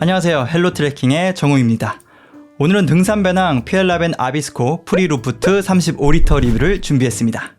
안녕하세요, 헬로트레킹의 정우입니다. 오늘은 등산 배낭 피엘라벤 아비스코 프리루프트 35리터 리뷰를 준비했습니다.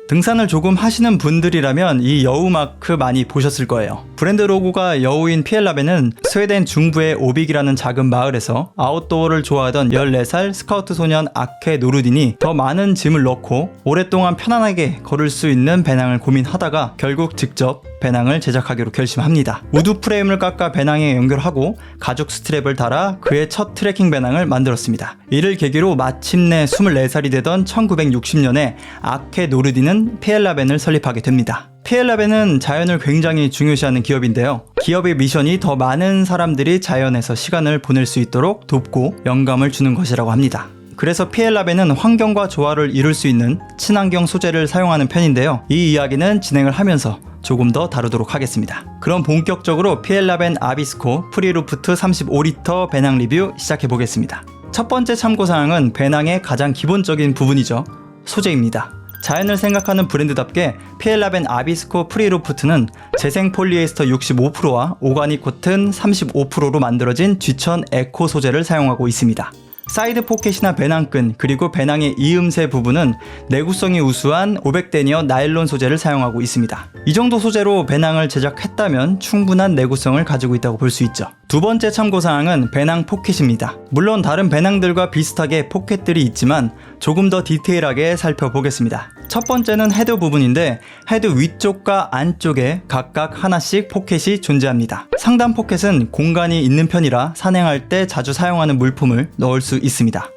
등산을 조금 하시는 분들이라면 이 여우 마크 많이 보셨을 거예요. 브랜드 로고가 여우인 피엘라벤은 스웨덴 중부의 오빅이라는 작은 마을에서 아웃도어를 좋아하던 14살 스카우트 소년 아케 노르딘이 더 많은 짐을 넣고 오랫동안 편안하게 걸을 수 있는 배낭을 고민하다가 결국 직접 배낭을 제작하기로 결심합니다. 우드 프레임을 깎아 배낭에 연결하고 가죽 스트랩을 달아 그의 첫 트레킹 배낭을 만들었습니다. 이를 계기로 마침내 24살이 되던 1960년에 아케 노르딘은 피엘라벤을 설립하게 됩니다. 피엘라벤은 자연을 굉장히 중요시하는 기업인데요. 기업의 미션이 더 많은 사람들이 자연에서 시간을 보낼 수 있도록 돕고 영감을 주는 것이라고 합니다. 그래서 피엘라벤은 환경과 조화를 이룰 수 있는 친환경 소재를 사용하는 편인데요. 이 이야기는 진행을 하면서 조금 더 다루도록 하겠습니다. 그럼 본격적으로 피엘라벤 아비스코 프리루프트 35리터 배낭 리뷰 시작해보겠습니다. 첫 번째 참고사항은 배낭의 가장 기본적인 부분이죠. 소재입니다. 자연을 생각하는 브랜드답게 피엘라벤 아비스코 프리루프트는 재생 폴리에스터 65%와 오가닉 코튼 35%로 만들어진 G1000 에코 소재를 사용하고 있습니다. 사이드 포켓이나 배낭끈 그리고 배낭의 이음새 부분은 내구성이 우수한 500데니어 나일론 소재를 사용하고 있습니다. 이 정도 소재로 배낭을 제작했다면 충분한 내구성을 가지고 있다고 볼 수 있죠. 두 번째 참고사항은 배낭 포켓입니다. 물론 다른 배낭들과 비슷하게 포켓들이 있지만 조금 더 디테일하게 살펴보겠습니다. 첫 번째는 헤드 부분인데 헤드 위쪽과 안쪽에 각각 하나씩 포켓이 존재합니다. 상단 포켓은 공간이 있는 편이라 산행할 때 자주 사용하는 물품을 넣을 수 있습니다.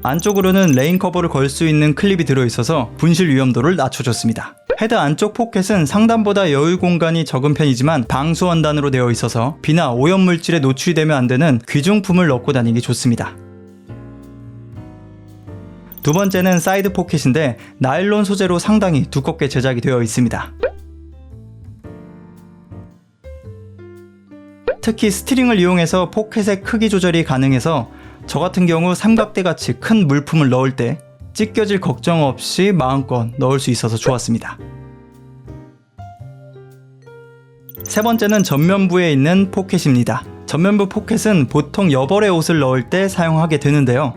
안쪽으로는 레인 커버를 걸 수 있는 클립이 들어있어서 분실 위험도를 낮춰줬습니다. 헤드 안쪽 포켓은 상단보다 여유 공간이 적은 편이지만 방수 원단으로 되어 있어서 비나 오염물질에 노출이 되면 안 되는 귀중품을 넣고 다니기 좋습니다. 두 번째는 사이드 포켓인데 나일론 소재로 상당히 두껍게 제작이 되어 있습니다. 특히 스트링을 이용해서 포켓의 크기 조절이 가능해서 저 같은 경우 삼각대같이 큰 물품을 넣을 때 찢겨질 걱정 없이 마음껏 넣을 수 있어서 좋았습니다. 세 번째는 전면부에 있는 포켓입니다. 전면부 포켓은 보통 여벌의 옷을 넣을 때 사용하게 되는데요.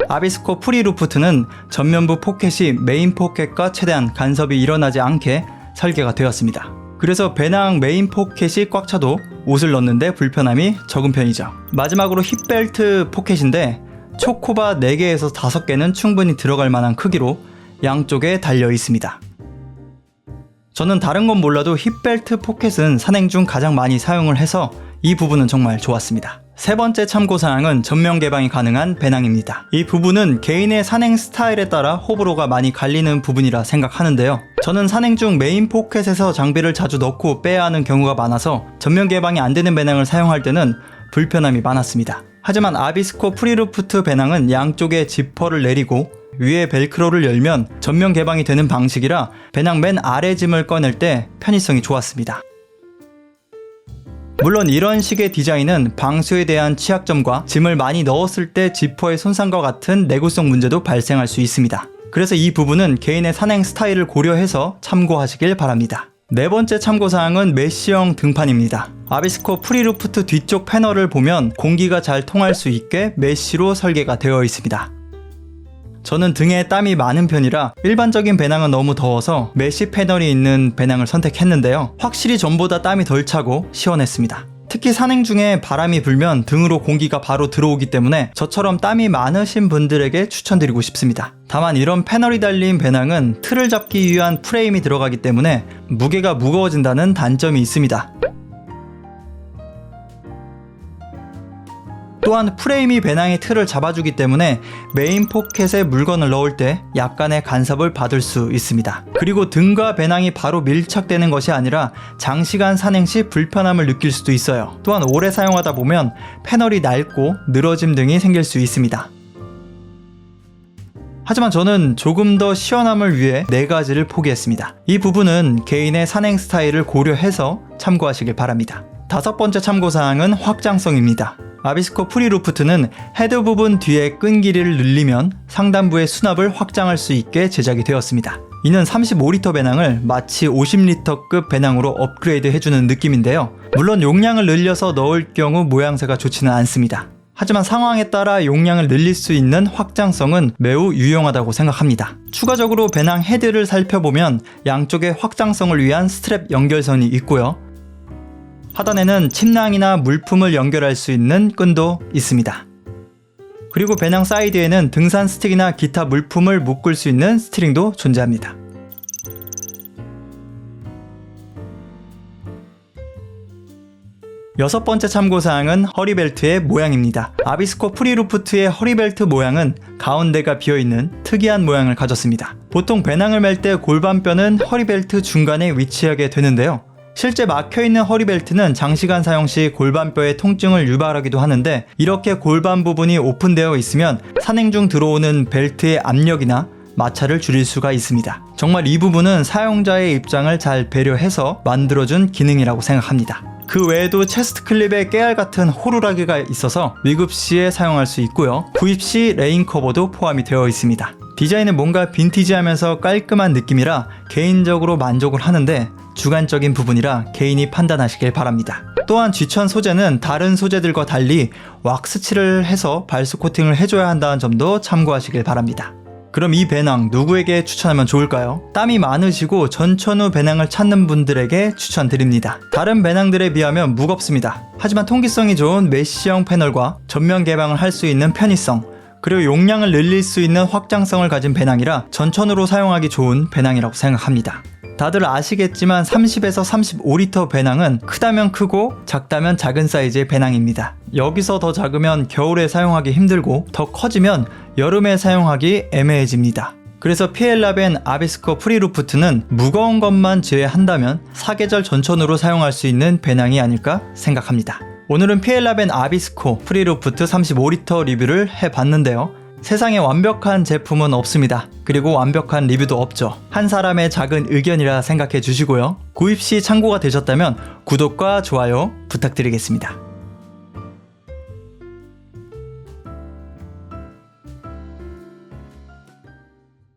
아비스코 프리루프트는 전면부 포켓이 메인 포켓과 최대한 간섭이 일어나지 않게 설계가 되었습니다. 그래서 배낭 메인 포켓이 꽉 차도 옷을 넣는데 불편함이 적은 편이죠. 마지막으로 힙벨트 포켓인데 초코바 4개에서 5개는 충분히 들어갈 만한 크기로 양쪽에 달려 있습니다. 저는 다른 건 몰라도 힙벨트 포켓은 산행 중 가장 많이 사용을 해서 이 부분은 정말 좋았습니다. 세 번째 참고사항은 전면 개방이 가능한 배낭입니다. 이 부분은 개인의 산행 스타일에 따라 호불호가 많이 갈리는 부분이라 생각하는데요. 저는 산행 중 메인 포켓에서 장비를 자주 넣고 빼야 하는 경우가 많아서 전면 개방이 안 되는 배낭을 사용할 때는 불편함이 많았습니다. 하지만 아비스코 프리루프트 배낭은 양쪽에 지퍼를 내리고 위에 벨크로를 열면 전면 개방이 되는 방식이라 배낭 맨 아래 짐을 꺼낼 때 편의성이 좋았습니다. 물론 이런 식의 디자인은 방수에 대한 취약점과 짐을 많이 넣었을 때 지퍼의 손상과 같은 내구성 문제도 발생할 수 있습니다. 그래서 이 부분은 개인의 산행 스타일을 고려해서 참고하시길 바랍니다. 네 번째 참고사항은 메쉬형 등판입니다. 아비스코 프리루프트 뒤쪽 패널을 보면 공기가 잘 통할 수 있게 메쉬로 설계가 되어 있습니다. 저는 등에 땀이 많은 편이라 일반적인 배낭은 너무 더워서 메쉬 패널이 있는 배낭을 선택했는데요. 확실히 전보다 땀이 덜 차고 시원했습니다. 특히 산행 중에 바람이 불면 등으로 공기가 바로 들어오기 때문에 저처럼 땀이 많으신 분들에게 추천드리고 싶습니다. 다만 이런 패널이 달린 배낭은 틀을 잡기 위한 프레임이 들어가기 때문에 무게가 무거워진다는 단점이 있습니다. 또한 프레임이 배낭의 틀을 잡아주기 때문에 메인 포켓에 물건을 넣을 때 약간의 간섭을 받을 수 있습니다. 그리고 등과 배낭이 바로 밀착되는 것이 아니라 장시간 산행 시 불편함을 느낄 수도 있어요. 또한 오래 사용하다 보면 패널이 낡고 늘어짐 등이 생길 수 있습니다. 하지만 저는 조금 더 시원함을 위해 4가지를 포기했습니다. 이 부분은 개인의 산행 스타일을 고려해서 참고하시길 바랍니다. 다섯 번째 참고사항은 확장성입니다. 아비스코 프리루프트는 헤드 부분 뒤에 끈 길이를 늘리면 상단부의 수납을 확장할 수 있게 제작이 되었습니다. 이는 35리터 배낭을 마치 50리터급 배낭으로 업그레이드 해주는 느낌인데요. 물론 용량을 늘려서 넣을 경우 모양새가 좋지는 않습니다. 하지만 상황에 따라 용량을 늘릴 수 있는 확장성은 매우 유용하다고 생각합니다. 추가적으로 배낭 헤드를 살펴보면 양쪽에 확장성을 위한 스트랩 연결선이 있고요. 하단에는 침낭이나 물품을 연결할 수 있는 끈도 있습니다. 그리고 배낭 사이드에는 등산 스틱이나 기타 물품을 묶을 수 있는 스트링도 존재합니다. 여섯 번째 참고사항은 허리벨트의 모양입니다. 아비스코 프리루프트의 허리벨트 모양은 가운데가 비어있는 특이한 모양을 가졌습니다. 보통 배낭을 멜 때 골반뼈는 허리벨트 중간에 위치하게 되는데요. 실제 막혀있는 허리벨트는 장시간 사용 시 골반뼈의 통증을 유발하기도 하는데, 이렇게 골반 부분이 오픈되어 있으면 산행 중 들어오는 벨트의 압력이나 마찰을 줄일 수가 있습니다. 정말 이 부분은 사용자의 입장을 잘 배려해서 만들어준 기능이라고 생각합니다. 그 외에도 체스트 클립에 깨알 같은 호루라기가 있어서 위급 시에 사용할 수 있고요. 구입 시 레인 커버도 포함이 되어 있습니다. 디자인은 뭔가 빈티지하면서 깔끔한 느낌이라 개인적으로 만족을 하는데, 주관적인 부분이라 개인이 판단하시길 바랍니다. 또한 쥐천 소재는 다른 소재들과 달리 왁스칠을 해서 발수 코팅을 해줘야 한다는 점도 참고하시길 바랍니다. 그럼 이 배낭 누구에게 추천하면 좋을까요? 땀이 많으시고 전천후 배낭을 찾는 분들에게 추천드립니다. 다른 배낭들에 비하면 무겁습니다. 하지만 통기성이 좋은 메쉬형 패널과 전면 개방을 할 수 있는 편의성, 그리고 용량을 늘릴 수 있는 확장성을 가진 배낭이라 전천후로 사용하기 좋은 배낭이라고 생각합니다. 다들 아시겠지만 30에서 35리터 배낭은 크다면 크고 작다면 작은 사이즈의 배낭입니다. 여기서 더 작으면 겨울에 사용하기 힘들고 더 커지면 여름에 사용하기 애매해집니다. 그래서 피엘라벤 아비스코 프리루프트는 무거운 것만 제외한다면 사계절 전천후로 사용할 수 있는 배낭이 아닐까 생각합니다. 오늘은 피엘라벤 아비스코 프리루프트 35리터 리뷰를 해봤는데요. 세상에 완벽한 제품은 없습니다. 그리고 완벽한 리뷰도 없죠. 한 사람의 작은 의견이라 생각해 주시고요. 구입 시 참고가 되셨다면 구독과 좋아요 부탁드리겠습니다.